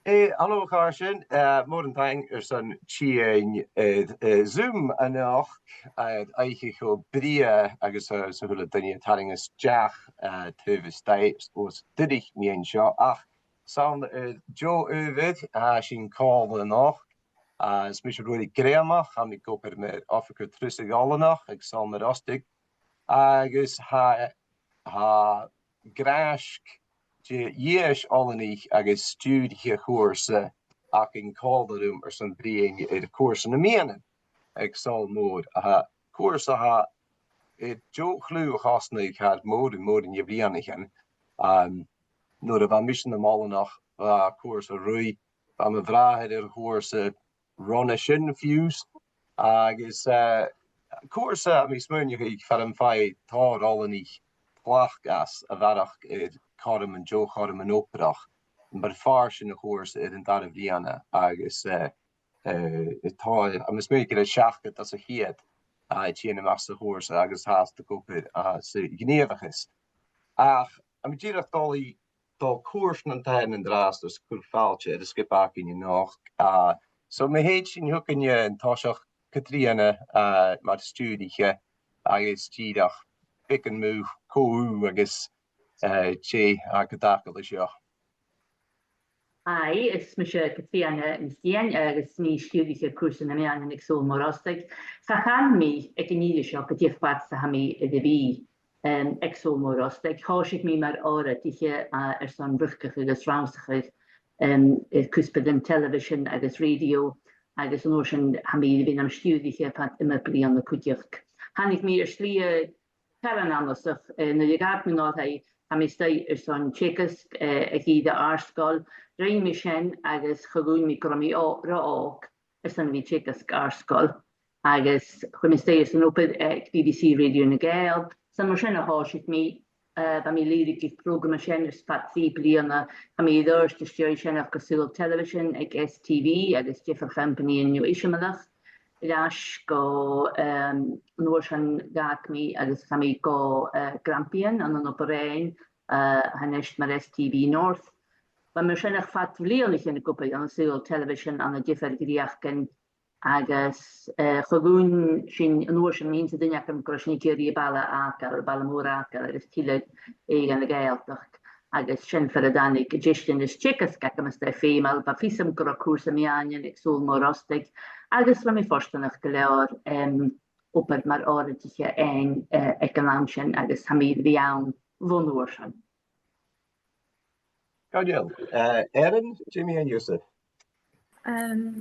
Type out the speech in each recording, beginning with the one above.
Hallo Carson, morgen tang Airson Zoom anoch eiche go brie agus so hulle dinge taring is jaach tuvis days was DipHE mien seo ach sound Joe Uvid sin call noch is mis really gréamach ha mi go met Afrika trusig allenach ag Sabhal Mòr Ostaig agus ha grask Yes, allenich agus stude hier chùrsa ach in clàradh some bring de cùrsa na meadhanan Sabhal Mòr cùrsa ha Jo chluw hasnig had mór in jeblianichen nur van mission de mallenach cùrsa rui van me vraag cùrsa runne sin fios agus cùrsa mi smun ik fan fai tar allenich plachgas a varach Carm and Joe Carm and Operach, but farce in the horse in that Vienna, agus I'm making a shaft that's a head, chain a master horse, agus has to go with Genevachis. I'm Jira Dolly, the course and time and drasters could falche, the skip back in your knock. So my hate in hooking you and Toshach Katriana, my study here, agus Gidach, pick and move, I guess. Che agadagal is jo. Ai, is mis Cèitean in Cèitean agus ní stúdiche cùrsa na meadhanan ag Sabhal Mòr Ostaig. Sa chan mi ag níide seo go dtíochbad sa ha mi ag bhí ag Sabhal Mòr Ostaig. Háisig mi mar ára tíche son bruchcach agus rámsachach cúspad an television agus radio agus an orsin ha mi bhín am stúdiche pat immer blian na cúdioch. Hannig mi slí caran anasach na dheagad mi náthai Am stay son Checas a hi de Arscoil, Rein mi sin agus choún mi gromi raag son vi Checas Arscoil agus chu stay an oped BBC Radio na Gael. San mar sin a háisig mi ba mi lyric program sin spat fi bliana ha mi d'irste steir sin af gosul television ag STV agus different company in New Ishamalach. Ras go noorsan gaak mi agus ha mi go Grampian an an operain hanecht mar STV North. Ba mar sinnach fat vleerlich in de koppe an Suil television an a differ griachken agus choún sin an noorsan mean se dinne am grosnikéri balle akar balle mór akar is tiile an de geeltach. Agus sin fer a danig gestin is Checas gamas de fémal ba fisam go cùrsa meadhanan ag Sabhal Mòr Ostaig agus le mi forstanach go leor opad mar áiritiche ein ag an lam sin agus ha mi bhí ann vonúir sin. Gabriel, Erin, Jimmy and Yusuf.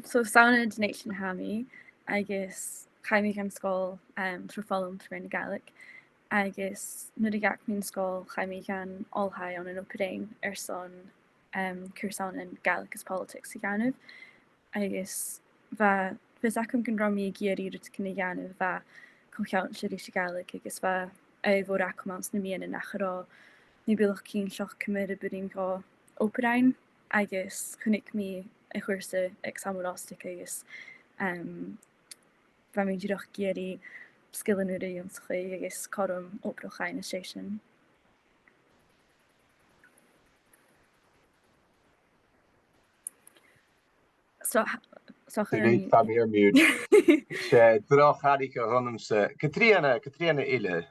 So sounded nation hami, I guess chaimig am scóil trúfalm DipHE Gaelic. I guess nudig ac mi'n scóil chaimig an allhai on an operain Airson cùrsa and Gaelic as politics i ganib. I guess va fes ac am gynromi i gyri rwt cyn i ganib va conchiawn syri si Gaelic I guess va fod ac am ans na meadhanan achar ni bylach cyn sioch cymryd y bydyn go operain. I guess chwnig mi y chùrsa ag Sabhal Mòr Ostaig I guess va mi dirach gyri skillen ur I ons chwe I guess corm oproch ein station. So Ik ga meer mute. Droch had ik ronnemse. Cèitean ile.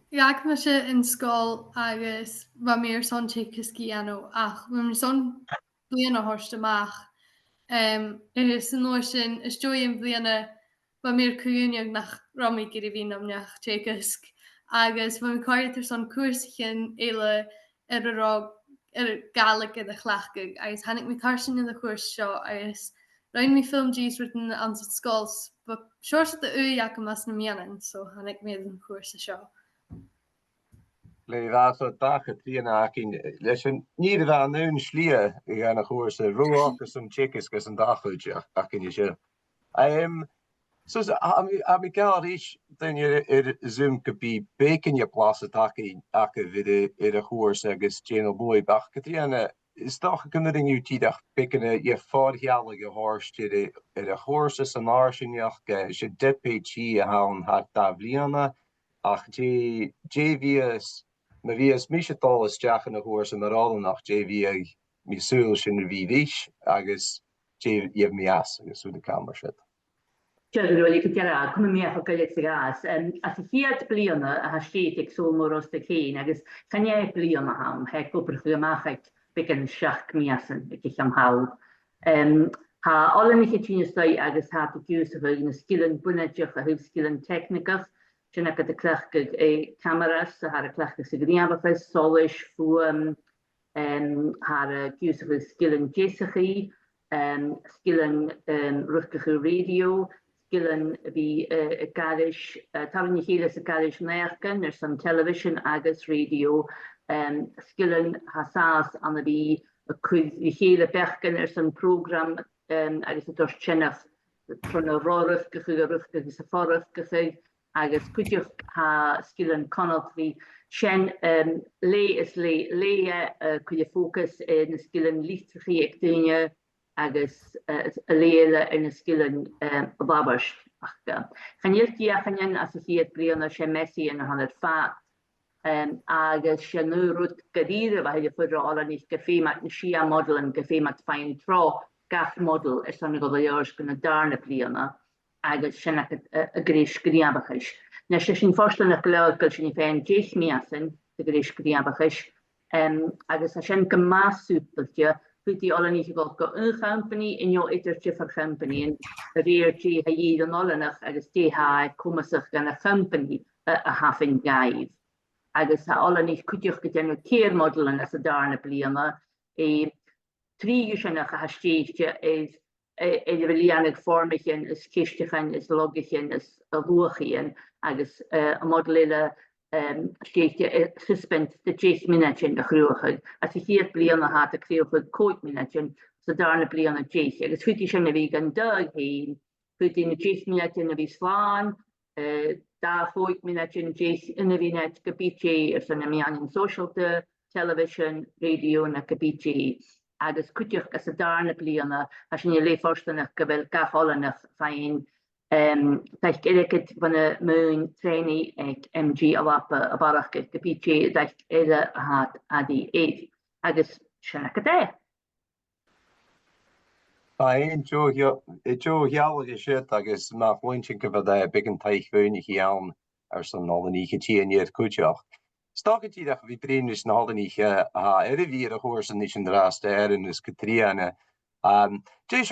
Ja, ik was in school agus wa meer son Checas giano ach we son bliana horste maach. Is een noorsin is joy in bliana wa meer kuúneag nach romi giri vín am nach Checas agus wa mi coir son cùrsachen ile Gaelic in de chlachgig agus hannig mi carson in de cùrs seo agus rein mi film G's written an schools but short de uiach mas na meadhanan so hannig mi an cùrsa seo. Le so dag Cèitean akin leis ní a nun slie gan chùrsa roach some Checas gus an dachuide akin je se. So mi gal is den je zoom could be bacon je plas taki vide a chùrsa agus Jane boy bach Cèitean is toch kunnen you tidach pikken je forjalige horst a chùrsa san arsinach se DipHE ha hat da bliana ach JVS me vies mistal is jachan a chùrsa mar all nach JV mi súil sin a bhí agus dhéh mi as agus ú de camera si. Rolig go cum méach goile gas. As fiad bliana a ha stéit ag Sabhal Mòr Ostaig chéin agus chané bliana ham he gobar chuach begin seach miasan ag am hawl. Ha alle mittíine stoi agus ha dúsah na skillan buneteach a húb skillan technicach, sinna go de clechgad é cameras a har a clechgad sa gríabachas, solis, fuam, har a dúsah skillan jésachaí, skillan ruchgachu radio, skillan bí garis, talan chéile sa garis neachgan some television agus radio, skillan hasas an a bí chéile bechgan some program agus a dos tjennach trona rárufgachu a rufgachu sa farufgachu agus kuidioch ha skillan connacht vi sin lé is lé kuide focus in skillan lístrachaí ag duine agus a léile in a skillan barrachd. Chaniltíachan as a fiad bliana sé messi in a hanad fa agus sé nurút gadíre a heidir fudra alanig gefémat na sia model an gefémat fein tro gaf model is an go leors gona darna bliana agus sinna a gréis gríabachis. Na sé sin forstan go legal sin féin déich miasan de gréis gríabachis agus a sin go másúpeltje die alanig go een company in jou itertje for company en reertje ha je dan allenach agus DH komme zich gan a company a hafin gaif. Agus ha alanig kuidioch get keermodelen as a darne bliana e 3 uurnach a hasteetje is leonig vormichen is kistichen is logichen is a woogien agus a modelle steekje suspend de 6 minuten de groeigheid. Als je hier bliana hat a kreeg kooit minuten, so daarna bliana 6. Agus goed sin a wie gan dag heen, goed in de 6 minuten a wie slaan, daar 4 minuten 6 in a wie net gebiedje er zijn me aan in social de television, radio na gebiedje. Agus kuitjoch as a daarna bliana, als je leefforstanach gewel gahollenach fijn. Daich gerekid van a moon trainee ag MG alapa a barrachd gebiedje daich eile hat adi eid. Agus sinna go dé. Jo healige shit agus ma pointje go bheit big an teich bhuinig an son allenige tíir kuteach. Staket dat vi brenis na allenige ha vi a horsen is in de raste in is Cèitean. Dé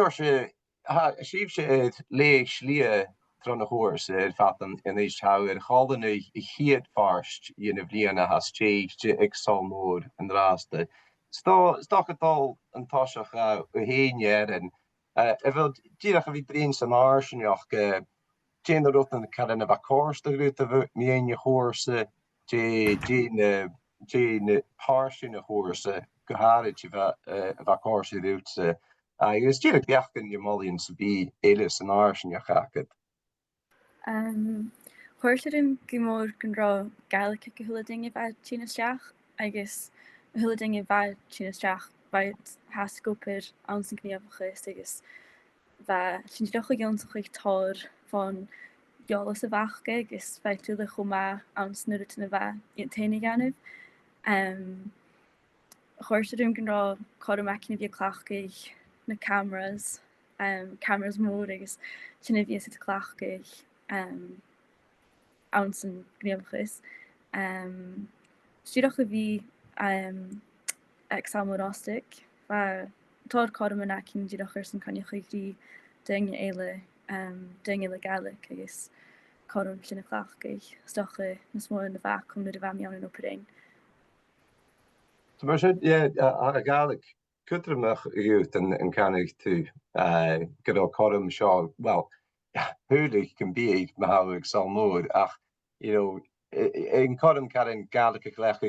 siefse het leeg lie tron de hoors vatten in Èist hou galden hiet varst je bliana has steegje ik zal moor en raaste. Stak het al een tasach heenjer en wil die wie breins an arsenjoch Jane rot an kann vakorste grute me en je hoorse Jane paarsinne hoorse gehaartje vakorse rute. Is dierig bechken je molien se bí eiles an Airson ja chaket. Chùrsa gomór gan rá Gaelic gohulading bheit tínasteach agus hulading bheit tínasteach bheit hascópir an san gníomhachas agus bheit sin docha gionach ag tar fan jolas a bhachge agus bheit túla chomá an snúirtna bheit iad taine ganibh. Chùrsa gan rá codamacin bhí clachcaigh na cameras mór agus sinna bhí sa clachcaigh an san gníomhachas. Stíoch a bhí ag Sabhal Mòr Ostaig tá codamacin díochar san canechaigh dinge eile Gaelic agus codam sinna clachcaigh stocha na smó na bhach chum na de bham an opéin. So mar a Gaelic Kutramach youth and canig to get a column shaw well hulig can be mahawig salmod in column carin Gaelic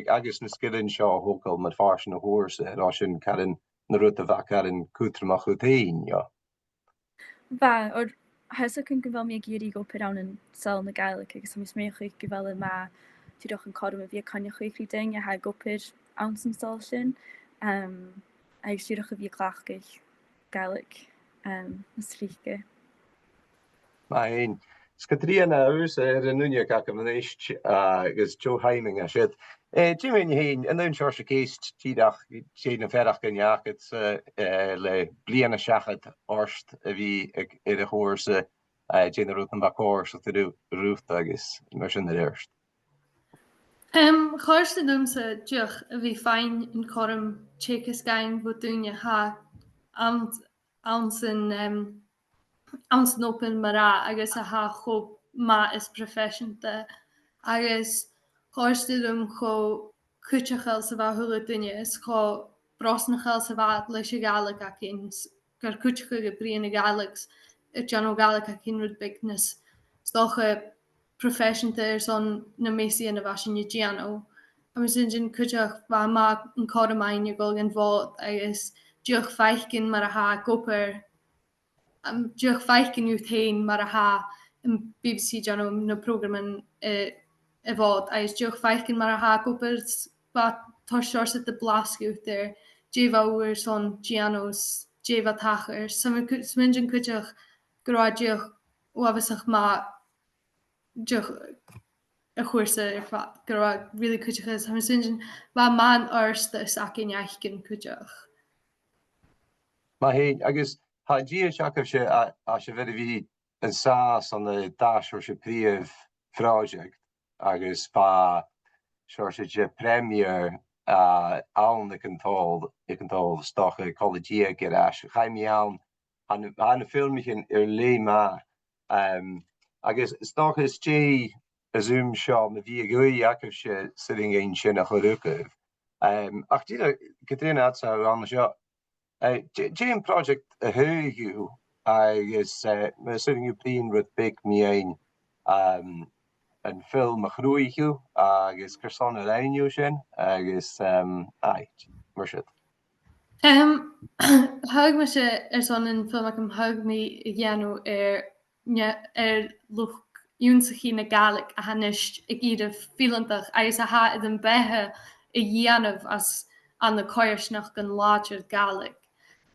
agus na skillin shaw hokel mat farsin a horse Russian carin na ruta vakarin Kutramach utain Va or has kun go mé géri go pe an an sal na Gaelic agus sam mé gewelle ma doch een column a vi kann chuí ding a ha gopid an san sal sin. Ag siúach a bhí clachcaigh Gaelic na slíke. Cèitean ús an nunne ga an Èist agus Joe Heiming a siad. Jimmy heen en dan George Èist tídach sé na ferach gan jaket le bliana shachat orst vi de chùrsa Jane rudan bakor so te rooft agus mar sin eerst. Chóirsta dumsa deoch a bhí féin in chom téchas gainn bh dúine ha ansan open mará agus a ha cho má is professionta agus chóirsta dum cho cúteachil sa bh thula duine is cho brosnachil sa bh leis Gaelic againn gur cúteacha go bríonna Gaelics John Gaelic againn rud bignas stocha professionta son na Seisean a bhasin Giano. Am sin cúteach bh má an chodamáin go an bhód agus deoch fhaighinn mar a ha gopur deoch fhaighinn uth hain mar a ha in BBC Giano na programman bhód agus deoch fhaighinn mar a ha gopur ba tá seirsa de blascu there déhhair son Gianos déhha thagh smingin cúteach gorá deoch uhabhasach má deoch a chùrsa fa gorá really cúteachas am sin ba man orsta is againn cin cúteach. Ma heen agus ha Gia Jacob se a se ver vi een saas an de dasher se prief project agus pa je premier aan ik kan tol stoche collegie get as ga me aan de filmchen lema agus stoch is J a zoom show me wie go Jacob se sitting in sin nach gelukkig ach die Katrina had zo anders ja Jane project a hu agus me sitting you playing with big me een film a groeiú agus carson leú sin agus mar si. Thug me se son in film am thug mí dhéanú luch úsachí na Gaelic a hanist ag iad fiantach agus a ha an bethe i dhéanamh as an na choirsnach gan láidir Gaelic.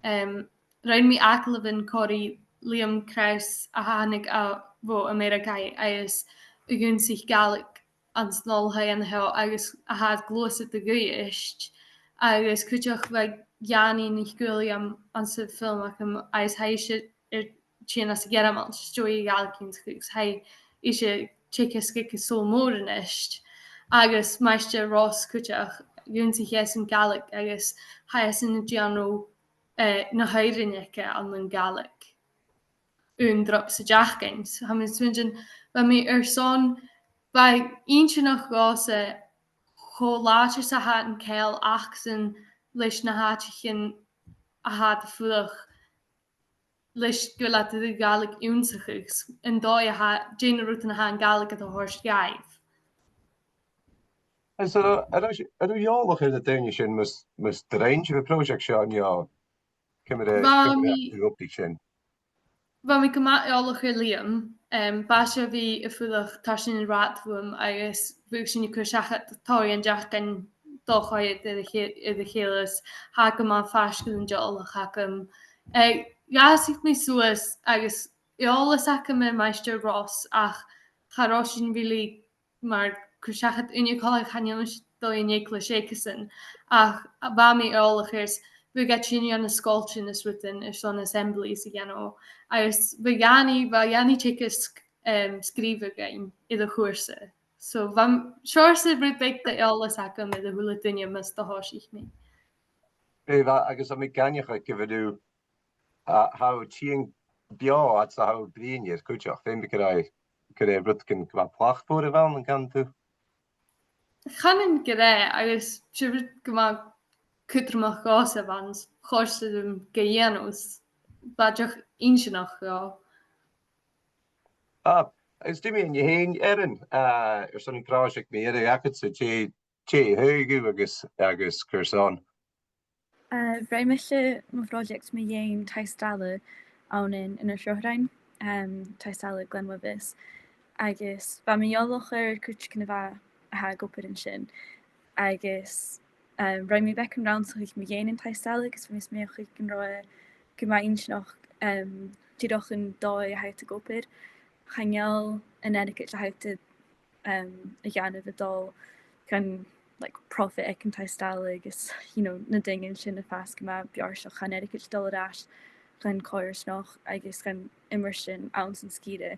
Rein mi acalvin choí Liam Kraus a hánig a bh Americaí agus ugún sich Gaelic an snoltha an he agus a had glósa de Èist agus cúteach bheith Janní ní goúliam an sa filmach agus heise sin as geram an stoi Gaelicín chugus he ise tcéice Sabhal Mòr Ostaig agus meiste Ross cúteach gún sich an Gaelic agus hesin na Giano na hairinnecha an Gaelic drop sa deachgains. Ha min swingin ba mi son by eintje nach gase cho láidir sa hat an céil ach san leis na háitechin a hat fuach leis go le de Gaelic únsachugus an dói a ha Jane rutan ha an Gaelic at a horst gaif. So jólach in de déine sin mus de range of project se an ja optik sin. Wa mi go máach Liam ba se bhí a fuach tar sin ráthum agus bú sin chutáí an deachgan dóchaid i de chélas ha go má feiscil an deolala chacham. Gasigh mí suas agus eolalas acha me meister Ross ach chará sin bhí mar chuseachad unicáil chaneam dóinéic le Seisean ach ba mí eolachars we get sin an sculpture is written is on assemblies again agus vegani tickets skrive again I de chùrsa. So van chùrsa bru big de alles hakken met de hule dunne mis de hoich me. Agus am ganige give do how teing bio at how brien je kuach fin kun brutken qua plach voor wel en kan toe. Gan geré agus go Kutrmach gase vans chóirsta Gaeanos baidech inse nach go. Is du in je heen erin son project me jaket so ché heugu agus cùrsa. Bhí me se má project me dhéon taistala ann in seohrain taistala glenmhis agus ba mé jólachar cúte bh a gopur in sin agus Rhaid mi beckham round so ich me géin in taistala agus mis mé chuig an roi go mai ins noch tídoch an dói a heit a gopur chaneal an etiquette a heit a gceanamh adul gan like profit ag an taistála agus na daingin sin na fásca má bear seo chanéic dulrás gan choirs nach agus gan immer sin an san scíide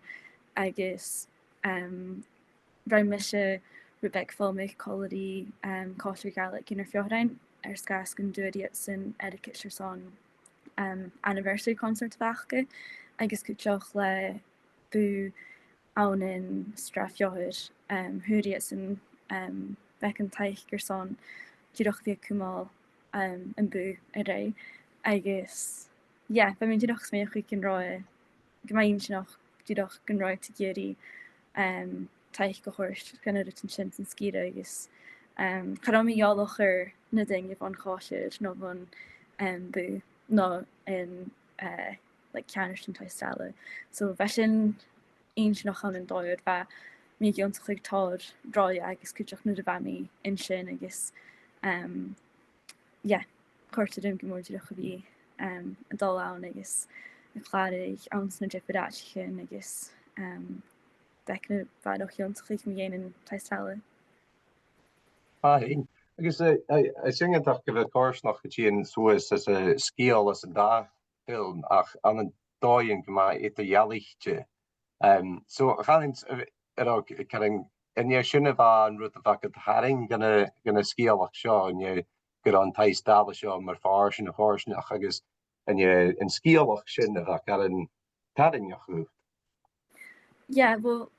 agus ra me se Rebecca filmic quality culture Gaelic in feadhainn scas gan dúiad san etiquette chùrsa anniversary concert bachcha agus goteach le bu an strafjohid thuúriad san bechan taich gursan dúach bhí cumál an bu a ré agus ba minn dúach smé chuig an rá gomaon sin nach dúach gan ráid te géirí taich go chuirt gan an sin san scíide agus chará jáalach ar na daine bhan cháisiid nó bhan bu ná in ceanir sin taistála. So bheit sin ein sin nach an dóid bheit mí an chuig táir ráid agus cuiteach nu a bhaimi in sin agus chuirta dum go mórdúach a bhí an dá ann agus na clàradh an na DipHE agus decna bhach an chuig mí dhéanaan taistála. Agus sin go bheith córsnach go tíon suas as a scéal as an dá film ach an an dáin go má ita dhealaigte. So chaint in sinna bh an rud a bha haring gonna scéalach seo in gur an taistála seo mar fáir sin na chóirneach agus in scéalach sin a bheit an tarinneach chu. Yeah, well,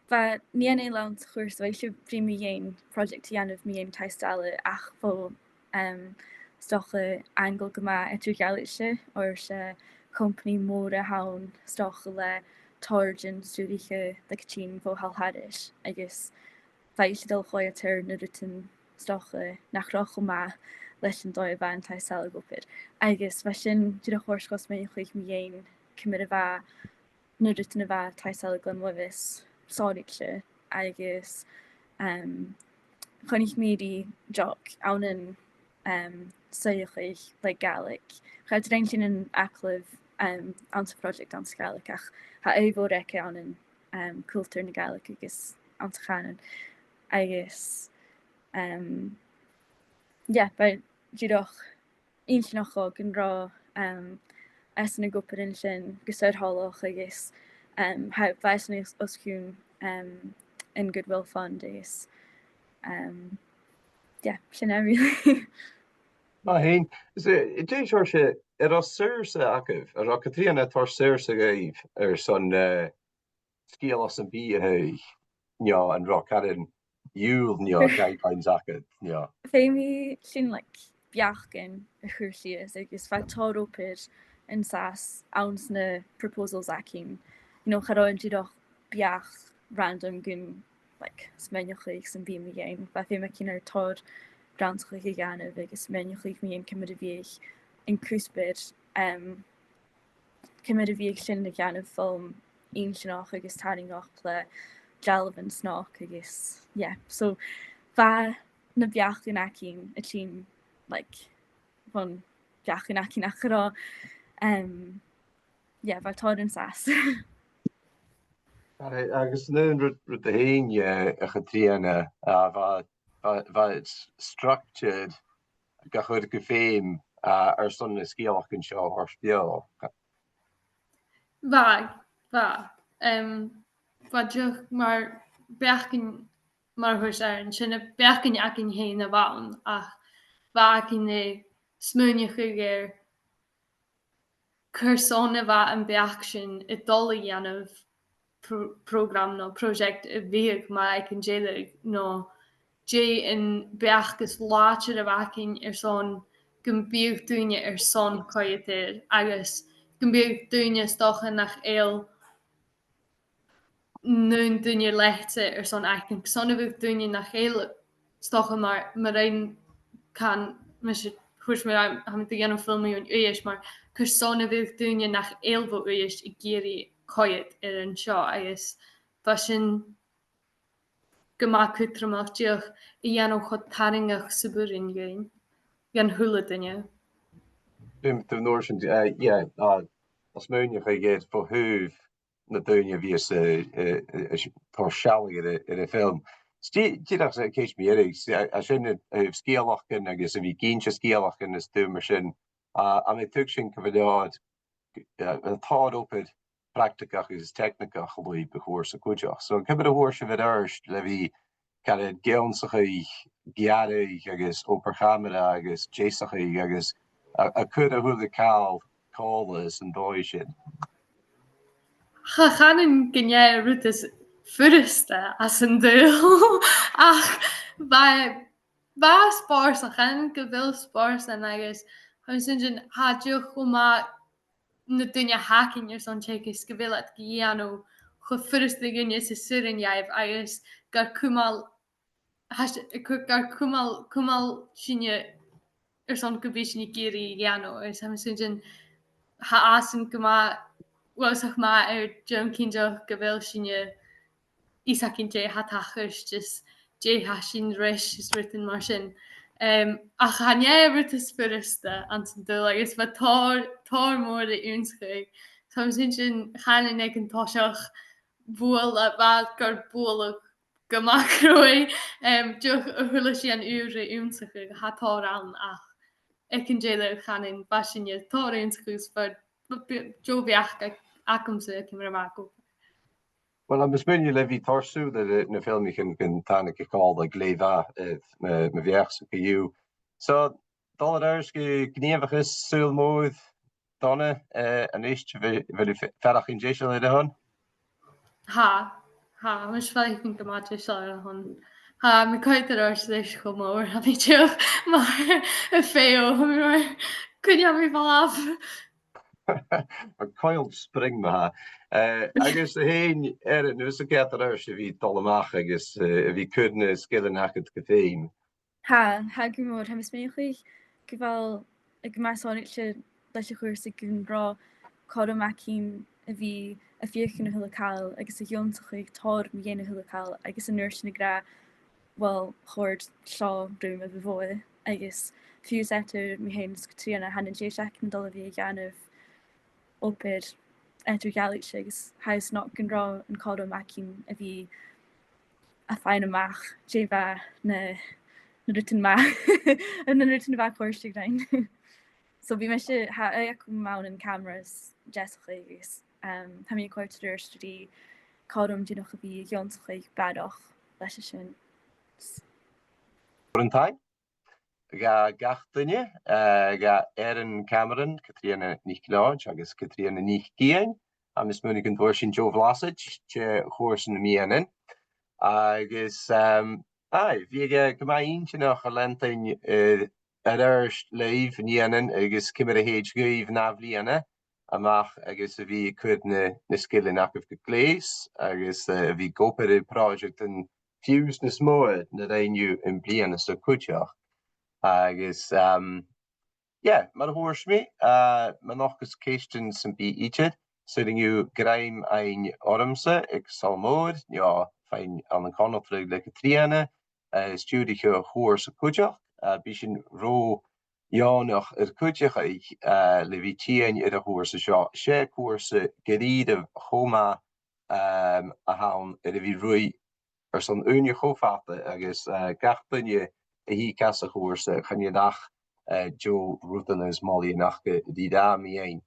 but níon é len chùrsa bheith se bhrí mí dhéon project dhéanamh mí dhéon taistála ach fó stocha angel go má Gaelic or se company mór a hán stocha le táirgin stúdiche le tín fó halhadis agus bheith se dul choir tar na rutan stocha nachrá go má leis an dóibh an taistála gopid. Agus bheith sin dú a chóircos mé chuig mí dhéon cumid a bheith na rutan a bheith taistála glanmhuis sáidigse agus chunig médi jock an suochuig le Gaelic. Chuid rein sin an aclah an project an Gaelic ach ha éhó reice an cultúr na Gaelic agus an chanan agus bei dúdoch ein sin nach an rá as na goparin sin goúdhallach agus how bheitna oscún in Goodwill Fund is sin really. Hain dé se a cùrsa agah a Cèitean tar cùrsa gaibh son scéal as an bí an rá caran dúil gaibhain agad. Féimi sin beachcin a chuirsias agus fetárópid in sas ans na proposals acin. Charáin tíadach beach random gun smennechuig san bí géin, ba fé me cin ar tád ranchuig i ganamh agus smennechuig mí cumid a bhíh in cúspid cumid a bhíh sin na ganamh film ein sinach agus taingach le Jalvan snach agus so bha na beachcin acin a tín van beachcin acin achrá bha tád an sas. Agus nun rud a hain a Cèitean bheit structured go chuir go féim ar son na scéalach an seo ar spial. Bhaidteach mar beachcin mar thuir an sinna beachcin acin héin a bhain ach bhacin é smúnechuig ar cùrsána bheit an beach sin i dul dhéanamh program no project a bhíag má ag an déalaigh nó dé in beachgus láitir a bhacin ar son gon bíag dúine ar son caiitéir agus gon bíag dúine stocha nach éal nún dúine leite ar son acin sonna bhíag dúine nach éal stocha mar ein can chuis mé ha dhéanam filmí an uis mar cùrsána bhíag dúine nach éal bh uis I géirí coiad ar an seo agus ba sin go má cútramach díoch I dhéanam chud taringach sa burin géin gan thula duine. Bim nóir sin as múneach a géad fó thuúh na dúine bhí tá sealaigh ar a film. Tíach sé céis mérig a sin scéalachcin agus a bhí cínse scéalachcin is dúmar sin a mé tu sin go bhdáid táópid practicach agus technicach luí be chùrsa cúideach. So cibad a thuirse bheith Airst le bhí cad geansacha geadaigh agus óperchamara agus déasacha agus a chud a thula cálas an dóid sin. Chachanan gynne rutas furiste as an dúil ach ba spárs a chan go bhfuil spárs an agus sin hadú chumá na duine hacinn ar san tegus go bhfuil at gíanú chu furiste gunne sa surinneamh agus gur cumal sinne ar san go bhí sinna géirí gheanú ar sam sin ha asan go wasach ma John Kinjo go bhfuil sinne Isacin dé hatachas just dé hasin reis is rutan mar sin. A chané rutas furiste an san dul agus ba tá mór a únschuig. Tá sin chanan ag an táiseach bhil a bhd gur bóla gomakrói duch a thula sí an úr a únsacha hatá an ach. Ag an déile chanan ba sinne tá únschugus fud Joviach akumse kimmer mako. Well, I'm bespein le vi tarsú dat na film kan tan ik call like leva me viach ke you. So dan ers gnevigus sul moed danne an Èist wil ferach in Seisean le hun. Ha mis fel kun tomat hun. Ha me kait ers leis go mór ha vi maar féo kun je mi val af. A coiled spring ma agus héin nu a get se vi dolleach agus vi kunne skillen haket geféim. Ha gomór ha méch goval ag me sonse lei chuirsa gon bra chodomachcin a bhí a fiochan thuáil agus a dionsachuig táir mé dhéana thuáil agus an nuirsin na gra bhil chuir seo brúm a bhóil agus fiús etar mé héin tríanana hanan dééis an dul a bhí ganmh opid etar Gaelic agus haus not gan rá an chodomachcin a bhí a fáin amach dé bheith na rutan ma an rutan bheith chuirste dain. So bhí me se ha chum má an cameras jeachgus ha mí cuairteidir studí cadm dúnach a bhí dionsachuig badach leis sin. Rutáin ga gach duine ga Airson Cameron Cèitean níláid agus Cèitean ní géin a mis munig an bhir sin Joe Vlasid te chùrsa na Meadhanan agus bhí go maíon sin nach a lentain Airst leibh Meadhanan agus cimar a héid goibh ná bbliana amach agus a bhí chud na skillin ach go léis agus a bhí gopur project an fios na smóid na réinniu in bliana sa cúteach agus mar thuairsmi man nachgus céistin san bí iad suingú graim ein ormsa ag Sabhal Mòr féin an connachtruig le tríana stúdiche chóir sa cúteach bí sin ró Jánach cúteach le bhí tíin ar a chóirsa seo sé cuasa geríad chomá a hán ar a bhí ruí ar san úne chofate agus gach dunne a hí cas a chóirsa chunne nach Joe rudan is Molly nach dí dá mi ein.